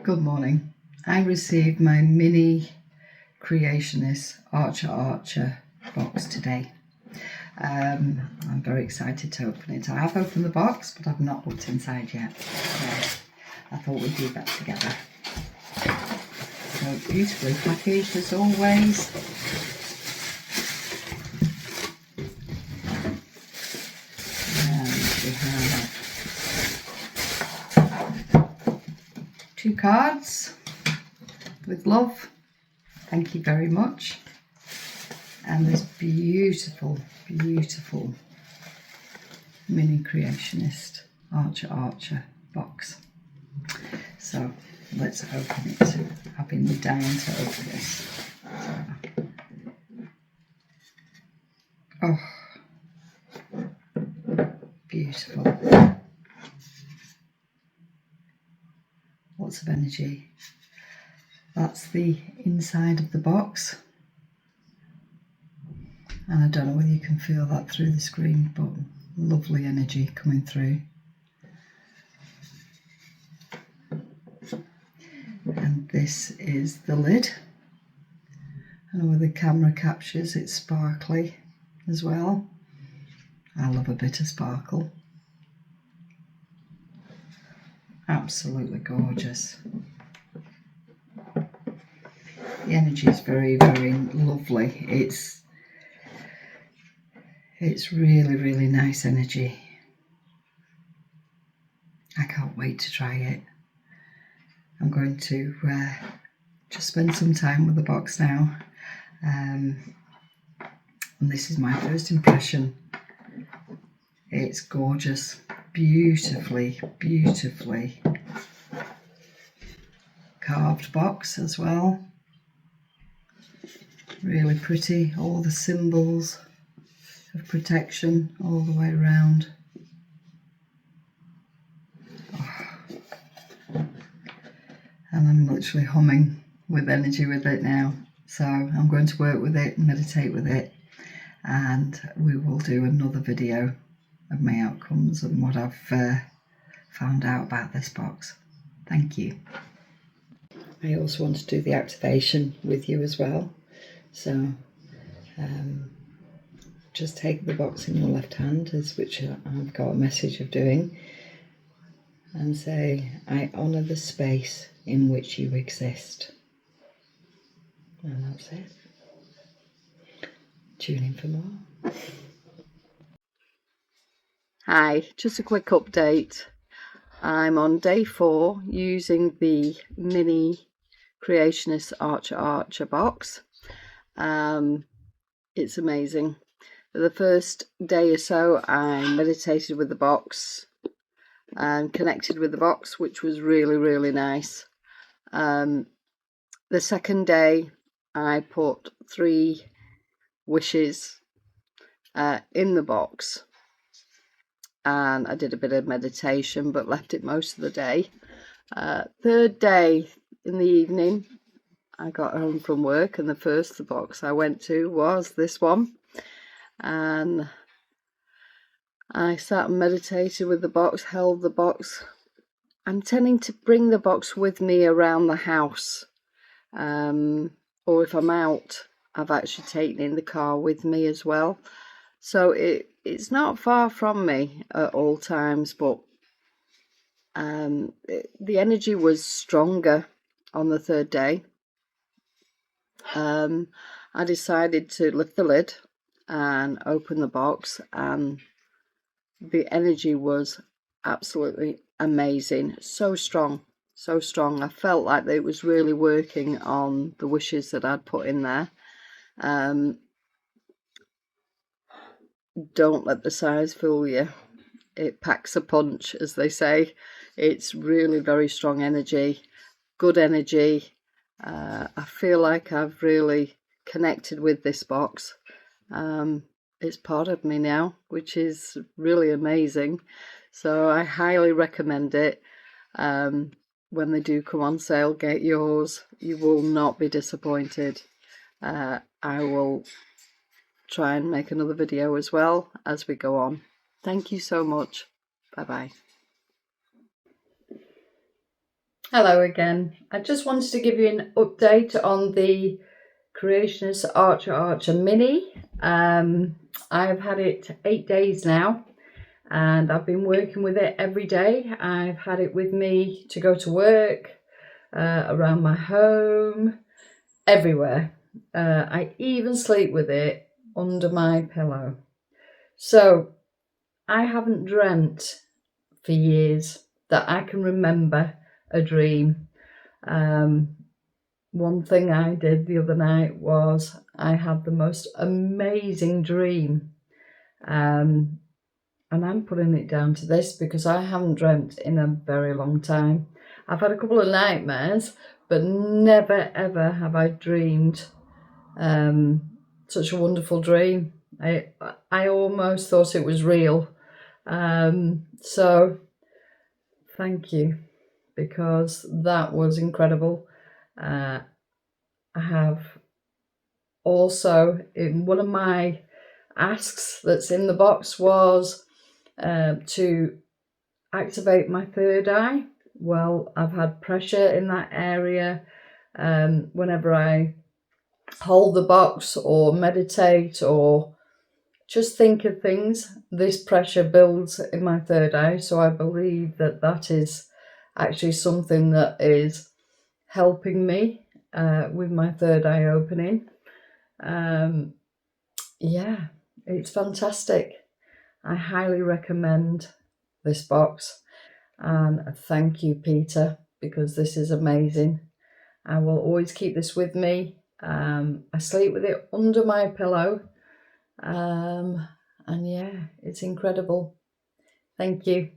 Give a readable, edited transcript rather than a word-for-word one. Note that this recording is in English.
Good morning. I received my mini Creationist Arca Archa box today. I'm very excited to open it. I have opened the box, but I've not looked inside yet. So I thought we'd do that together. So beautifully packaged as always. And we have 2 cards with love. Thank you very much. And this beautiful, beautiful mini Creationist Arca Archa box. So let's open it. I've been dying to open this. Oh, beautiful. Lots of energy. That's the inside of the box. And I don't know whether you can feel that through the screen, but lovely energy coming through. And this is the lid. I know where the camera captures, it's sparkly as well. I love a bit of sparkle. Absolutely gorgeous. The energy is very, very lovely. It's really, really nice energy. I can't wait to try it. I'm going to just spend some time with the box now. And this is my first impression. It's gorgeous, beautifully, beautifully carved box as well. Really pretty, all the symbols of protection all the way around. Oh. And I'm literally humming with energy with it now. So I'm going to work with it and meditate with it, and we will do another video of my outcomes and what I've found out about this box. Thank you. I also want to do the activation with you as well. So just take the box in your left hand, which I've got a message of doing, and say, I honour the space in which you exist. And that's it. Tune in for more. Hi, just a quick update. I'm on day 4 using the mini Creationist Arca Archa box. It's amazing. For the first day or so, I meditated with the box and connected with the box, which was really, really nice. The second day, I put 3 wishes in the box, and I did a bit of meditation, but left it most of the day. Third day in the evening, I got home from work, and the box I went to was this one. And I sat and meditated with the box, held the box. I'm tending to bring the box with me around the house, or if I'm out, I've actually taken it in the car with me as well. So it's not far from me at all times, but the energy was stronger on the third day. I decided to lift the lid and open the box, and the energy was absolutely amazing. So strong, so strong. I felt like it was really working on the wishes that I'd put in there. Don't let the size fool you. It packs a punch, as they say. It's really very strong energy, good energy. I feel like I've really connected with this box. It's part of me now, which is really amazing. So I highly recommend it. When they do come on sale, get yours. You will not be disappointed. I will try and make another video as well as we go on. Thank you so much. Bye bye. Hello again. I just wanted to give you an update on the Creationist Arca Archa Mini. I've had it 8 days now and I've been working with it every day. I've had it with me to go to work, around my home, everywhere. I even sleep with it under my pillow. So I haven't dreamt for years that I can remember a dream. One thing I did the other night was I had the most amazing dream. And I'm putting it down to this because I haven't dreamt in a very long time. I've had a couple of nightmares, but never ever have I dreamed such a wonderful dream. I almost thought it was real. So thank you, because that was incredible. I have also, in one of my asks that's in the box was to activate my third eye. Well, I've had pressure in that area. Whenever I hold the box or meditate or just think of things, this pressure builds in my third eye. So I believe that that is actually something that is helping me with my third eye opening. Yeah, it's fantastic. I highly recommend this box, and thank you, Peter, because this is amazing. I will always keep this with me. I sleep with it under my pillow, and yeah, it's incredible. Thank you.